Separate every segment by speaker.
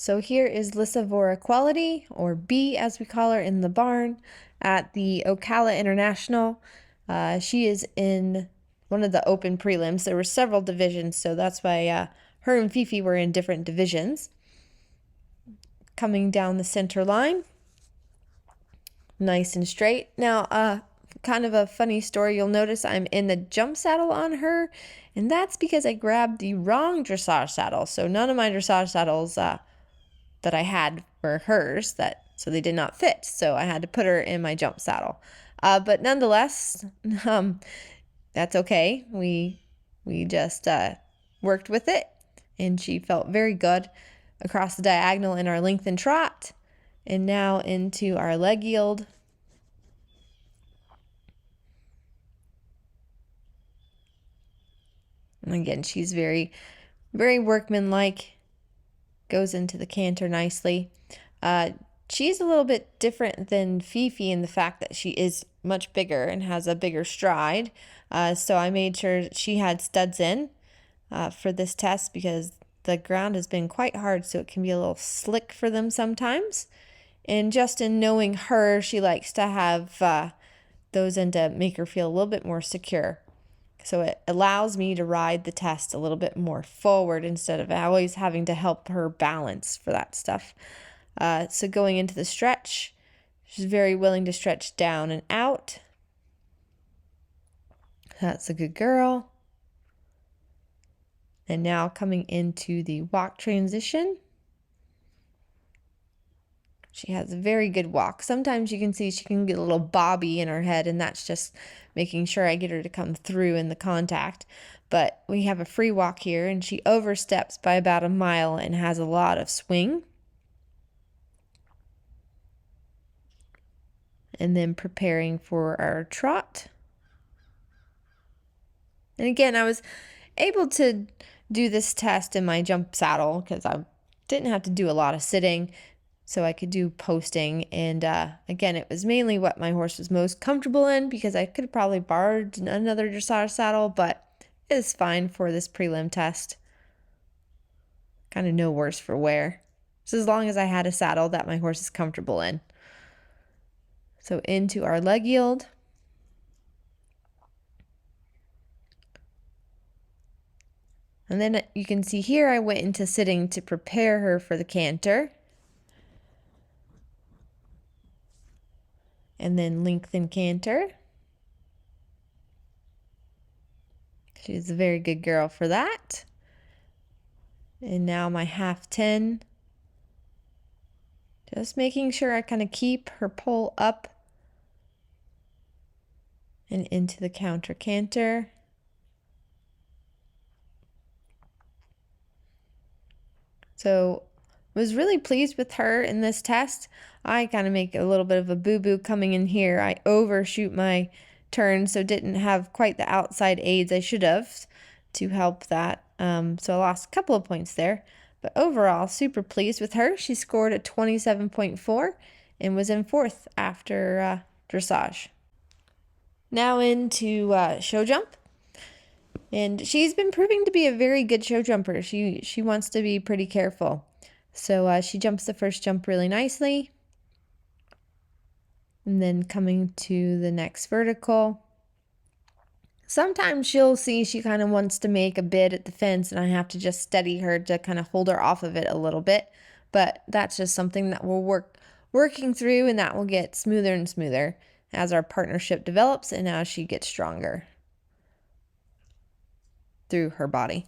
Speaker 1: So here is Lissavorra Quality, or B as we call her in the barn, at the Ocala International. She is in one of the open prelims. There were several divisions, so that's why her and Fifi were in different divisions. Coming down the center line, nice and straight. Now, kind of a funny story, you'll notice I'm in the jump saddle on her, and that's because I grabbed the wrong dressage saddle. So none of my dressage saddles that I had were hers, so they did not fit. So I had to put her in my jump saddle. But nonetheless, that's okay. We just worked with it, and she felt very good across the diagonal in our lengthened trot. And now into our leg yield. And again, she's very, very workmanlike. Goes into the canter nicely. She's a little bit different than Fifi in the fact that she is much bigger and has a bigger stride. So I made sure she had studs in for this test because the ground has been quite hard, so it can be a little slick for them sometimes. And just in knowing her, she likes to have those in to make her feel a little bit more secure. So it allows me to ride the test a little bit more forward instead of always having to help her balance for that stuff. So going into the stretch, she's very willing to stretch down and out. That's a good girl. And now coming into the walk transition. She has a very good walk. Sometimes you can see she can get a little bobby in her head, and that's just making sure I get her to come through in the contact. But we have a free walk here, and she oversteps by about a mile and has a lot of swing. And then preparing for our trot. And again, I was able to do this test in my jump saddle because I didn't have to do a lot of sitting, so I could do posting. And again, it was mainly what my horse was most comfortable in because I could have probably borrowed another dressage saddle, but it is fine for this prelim test. Kind of no worse for wear. So as long as I had a saddle that my horse is comfortable in. So into our leg yield. And then you can see here I went into sitting to prepare her for the canter. And then lengthen canter. She's a very good girl for that. And now my half 10. Just making sure I kind of keep her pole up and into the counter canter. So was really pleased with her in this test. I kind of make a little bit of a boo-boo coming in here. I overshoot my turn, so didn't have quite the outside aids I should have to help that. So I lost a couple of points there. But overall, super pleased with her. She scored a 27.4 and was in 4th after dressage. Now into show jump. And she's been proving to be a very good show jumper. She wants to be pretty careful. So she jumps the first jump really nicely. And then coming to the next vertical. Sometimes she'll see she kind of wants to make a bid at the fence, and I have to just steady her to kind of hold her off of it a little bit. But that's just something that we'll working through, and that will get smoother and smoother as our partnership develops and as she gets stronger through her body.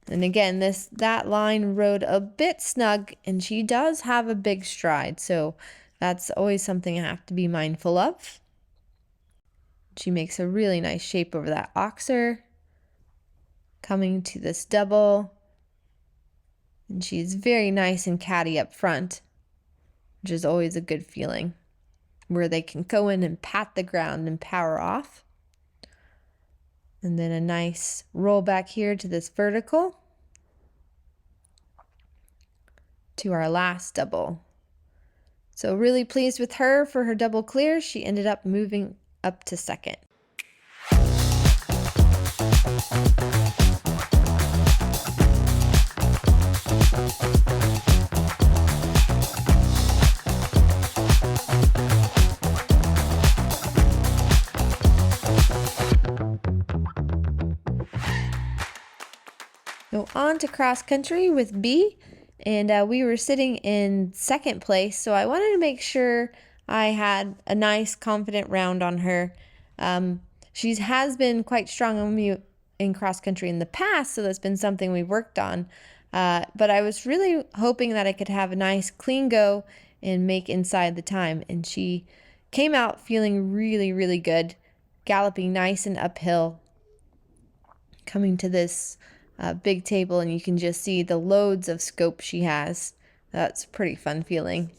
Speaker 1: And again, that line rode a bit snug, and she does have a big stride, so that's always something I have to be mindful of. She makes a really nice shape over that oxer. Coming to this double. And she's very nice and catty up front, which is always a good feeling, where they can go in and pat the ground and power off. And then a nice roll back here to this vertical. To our last double. So really pleased with her for her double clear. She ended up moving up to 2nd. on to cross country with B, and we were sitting in second place, so I wanted to make sure I had a nice, confident round on her. She has been quite strong on me in cross country in the past, so that's been something we worked on. But I was really hoping that I could have a nice, clean go and make inside the time, and she came out feeling really, really good, galloping nice and uphill, coming to this big table, and you can just see the loads of scope she has. That's a pretty fun feeling.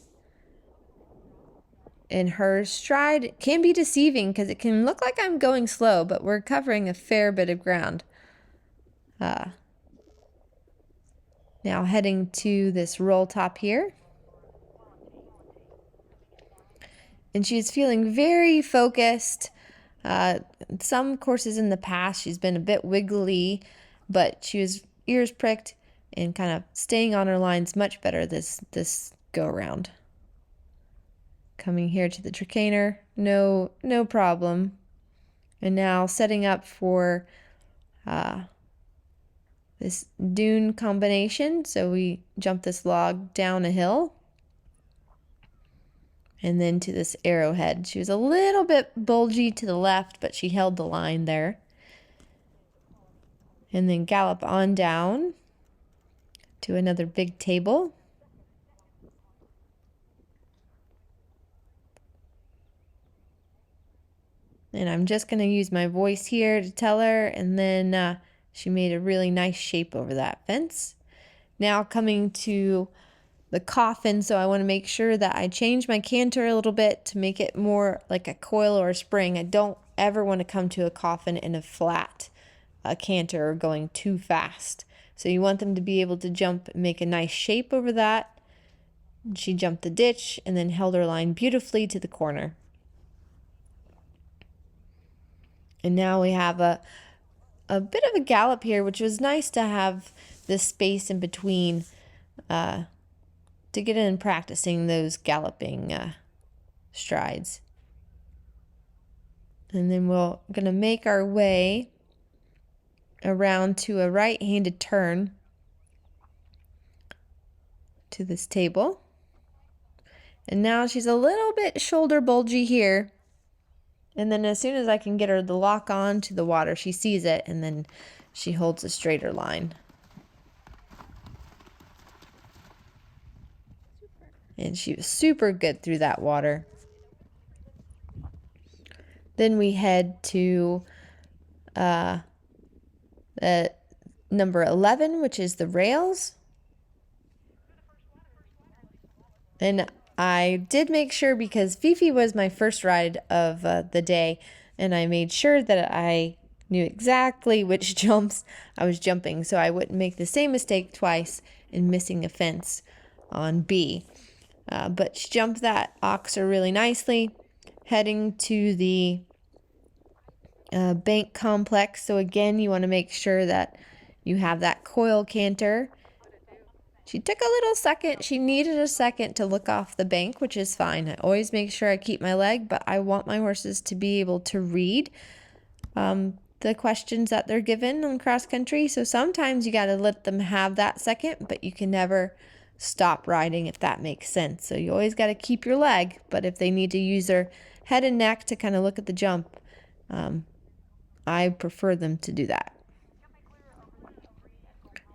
Speaker 1: And her stride can be deceiving because it can look like I'm going slow, but we're covering a fair bit of ground. Now heading to this roll top here. And she's feeling very focused. Some courses in the past, she's been a bit wiggly, but she was ears pricked and kind of staying on her lines much better this go around. Coming here to the tricaner, no problem. And now setting up for this dune combination. So we jump this log down a hill and then to this arrowhead. She was a little bit bulgy to the left, but she held the line there. And then gallop on down to another big table. And I'm just going to use my voice here to tell her, and then she made a really nice shape over that fence. Now coming to the coffin, so I want to make sure that I change my canter a little bit to make it more like a coil or a spring. I don't ever want to come to a coffin in a flat canter or going too fast. So you want them to be able to jump and make a nice shape over that. She jumped the ditch and then held her line beautifully to the corner. And now we have a bit of a gallop here, which was nice to have this space in between to get in practicing those galloping strides. And then we're going to make our way around to a right-handed turn to this table. And now she's a little bit shoulder bulgy here. And then as soon as I can get her to lock on to the water, she sees it, and then she holds a straighter line. And she was super good through that water. Then we head to number 11, which is the rails. And I did make sure, because Fifi was my first ride of the day, and I made sure that I knew exactly which jumps I was jumping so I wouldn't make the same mistake twice in missing a fence on B. But she jumped that oxer really nicely, heading to the bank complex. So again, you want to make sure that you have that coil canter. She took a little second. She needed a second to look off the bank, which is fine. I always make sure I keep my leg, but I want my horses to be able to read the questions that they're given on cross country. So sometimes you got to let them have that second, but you can never stop riding, if that makes sense. So you always got to keep your leg, but if they need to use their head and neck to kind of look at the jump, I prefer them to do that.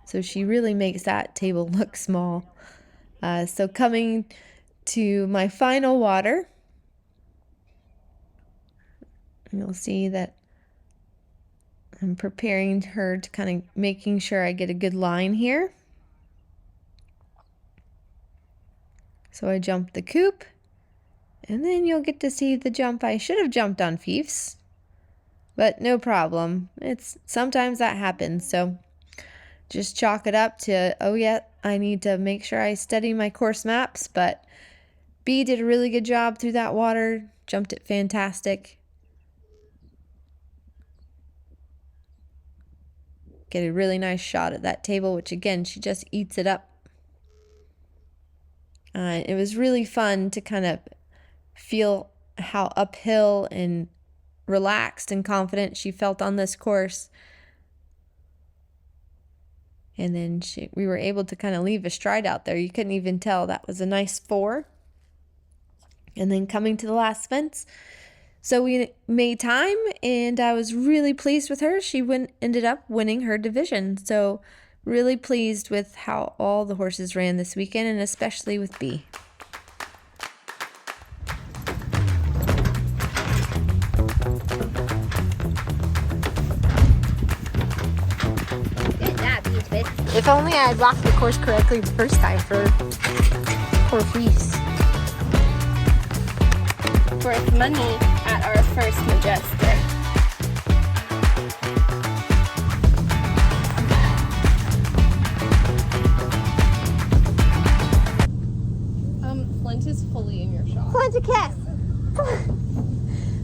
Speaker 1: So she really makes that table look small. So coming to my final water, you'll see that I'm preparing her to kind of making sure I get a good line here. So I jump the coop, and then you'll get to see the jump I should have jumped on Fiefs, but no problem. Sometimes that happens, so just chalk it up to, oh yeah, I need to make sure I study my course maps, but B did a really good job through that water, jumped it fantastic. Get a really nice shot at that table, which again, she just eats it up. It was really fun to kind of feel how uphill and relaxed and confident she felt on this course. And then we were able to kind of leave a stride out there. You couldn't even tell. That was a nice 4. And then coming to the last fence. So we made time, and I was really pleased with her. She ended up winning her division. So really pleased with how all the horses ran this weekend, and especially with B. If only I had walked the course correctly the first time for poor Feast.
Speaker 2: Worth money at our first Majestic. Flint is fully in your shot.
Speaker 1: Flint, a kiss!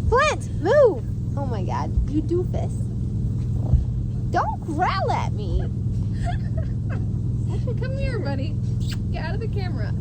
Speaker 1: Flint, move! Oh my God, you doofus. Don't growl at me.
Speaker 2: Come here, buddy. Get out of the camera.